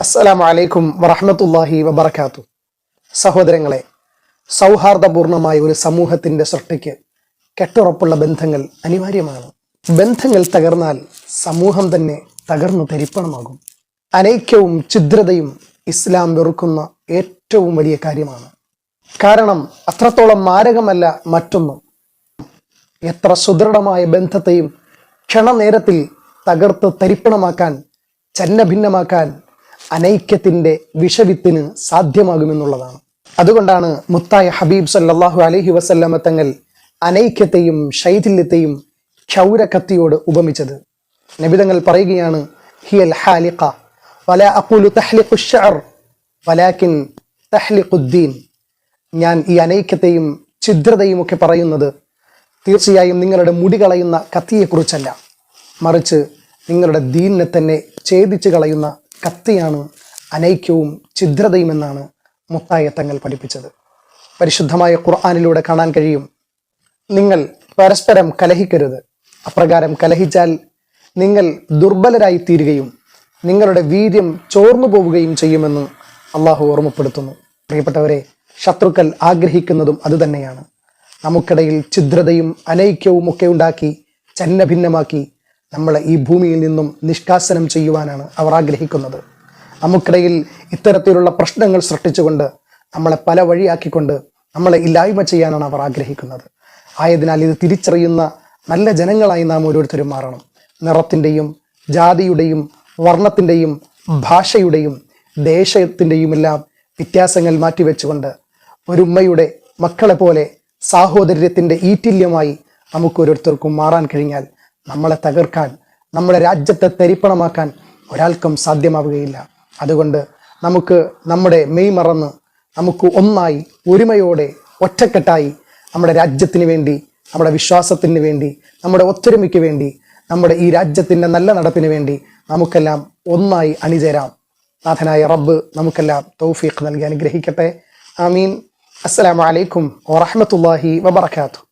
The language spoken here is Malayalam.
അസ്സലാമു അലൈക്കും വറഹ്മത്തുള്ളാഹി വബറകാത്തു. സഹോദരങ്ങളെ, സൗഹാർദ്ദപൂർണമായ ഒരു സമൂഹത്തിന്റെ സൃഷ്ടിക്ക് കെട്ടുറപ്പുള്ള ബന്ധങ്ങൾ അനിവാര്യമാണ്. ബന്ധങ്ങൾ തകർന്നാൽ സമൂഹം തന്നെ തകർന്നു തരിപ്പണമാകും. അനൈക്യവും ഛിദ്രതയും ഇസ്ലാം വെറുക്കുന്ന ഏറ്റവും വലിയ കാര്യമാണ്. കാരണം അത്രത്തോളം മാരകമല്ല മറ്റൊന്നും. എത്ര സുദൃഢമായ ബന്ധത്തെയും ക്ഷണനേരത്തിൽ തകർത്ത് തരിപ്പണമാക്കാൻ, ഛന്നഭിന്നമാക്കാൻ അനൈക്യത്തിന്റെ വിഷവിത്തിന് സാധ്യമാകുമെന്നുള്ളതാണ്. അതുകൊണ്ടാണ് മുത്തായ ഹബീബ് സല്ലല്ലാഹു അലൈഹി വസല്ലമ തങ്ങൾ അനൈക്യത്തെയും ശൈഥില്യത്തെയും ക്ഷൗരക്കത്തിയോട് ഉപമിച്ചത്. നബിതങ്ങൾ പറയുകയാണ്, ഹിയൽ ഹാലിഖ വലാ അഖൂലു തഹ്ലിഖു അശ്ശഅർ വലാകിൻ തഹ്ലിഖുദ്ദീൻ. ഞാൻ ഈ അനൈക്യത്തെയും ഛിദ്രതയും ഒക്കെ പറയുന്നത് തീർച്ചയായും നിങ്ങളുടെ മുടി കളയുന്ന കത്തിയെക്കുറിച്ചല്ല, മറിച്ച് നിങ്ങളുടെ ദീനിനെ തന്നെ ഛേദിച്ച് കളയുന്ന കത്തിയാണ് അനൈക്യവും ഛിദ്രതയും എന്നാണ് മുത്തായ തങ്ങൾ പഠിപ്പിച്ചത്. പരിശുദ്ധമായ ഖുർആനിലൂടെ കാണാൻ കഴിയും, നിങ്ങൾ പരസ്പരം കലഹിക്കരുത്, അപ്രകാരം കലഹിച്ചാൽ നിങ്ങൾ ദുർബലരായി തീരുകയും നിങ്ങളുടെ വീര്യം ചോർന്നു പോവുകയും ചെയ്യുമെന്ന് അള്ളാഹു ഓർമ്മപ്പെടുത്തുന്നു. പ്രിയപ്പെട്ടവരെ, ശത്രുക്കൾ ആഗ്രഹിക്കുന്നതും അതുതന്നെയാണ്. നമുക്കിടയിൽ ഛിദ്രതയും അനൈക്യവും ഒക്കെ ഉണ്ടാക്കി ഛന്നഭിന്നമാക്കി നമ്മളെ ഈ ഭൂമിയിൽ നിന്നും നിഷ്കാസനം ചെയ്യുവാനാണ് അവർ ആഗ്രഹിക്കുന്നത്. നമുക്കിടയിൽ ഇത്തരത്തിലുള്ള പ്രശ്നങ്ങൾ സൃഷ്ടിച്ചുകൊണ്ട് നമ്മളെ പല വഴിയാക്കിക്കൊണ്ട് നമ്മളെ ഇല്ലായ്മ ചെയ്യാനാണ് അവർ ആഗ്രഹിക്കുന്നത്. ആയതിനാൽ ഇത് തിരിച്ചറിയുന്ന നല്ല ജനങ്ങളായി നാം ഓരോരുത്തരും മാറണം. നിറത്തിൻ്റെയും ജാതിയുടെയും വർണ്ണത്തിൻ്റെയും ഭാഷയുടെയും ദേശത്തിൻ്റെയും എല്ലാം വ്യത്യാസങ്ങൾ മാറ്റിവെച്ചുകൊണ്ട് ഒരു ഉമ്മയുടെ മക്കളെ പോലെ സാഹോദര്യത്തിൻ്റെ ഈറ്റില്യമായി നമുക്ക് ഓരോരുത്തർക്കും മാറാൻ കഴിഞ്ഞാൽ നമ്മളെ തകർക്കാൻ, നമ്മുടെ രാജ്യത്തെ തരിപ്പണമാക്കാൻ ഒരാൾക്കും സാധ്യമാവുകയില്ല. അതുകൊണ്ട് നമുക്ക് നമ്മുടെ മെയ് മറന്ന് നമുക്ക് ഒന്നായി ഒരുമയോടെ ഒറ്റക്കെട്ടായി നമ്മുടെ രാജ്യത്തിന് വേണ്ടി, നമ്മുടെ വിശ്വാസത്തിന് വേണ്ടി, നമ്മുടെ ഒത്തൊരുമയ്ക്ക് വേണ്ടി, നമ്മുടെ ഈ രാജ്യത്തിൻ്റെ നല്ല നടപ്പിന് വേണ്ടി നമുക്കെല്ലാം ഒന്നായി അണിചേരാം. നാഥനായ റബ്ബ് നമുക്കെല്ലാം തൗഫീഖ് നൽകി അനുഗ്രഹിക്കട്ടെ. ആമീൻ. അസ്സലാമു അലൈക്കും വറഹ്മത്തുള്ളാഹി വബറകാതുഹു.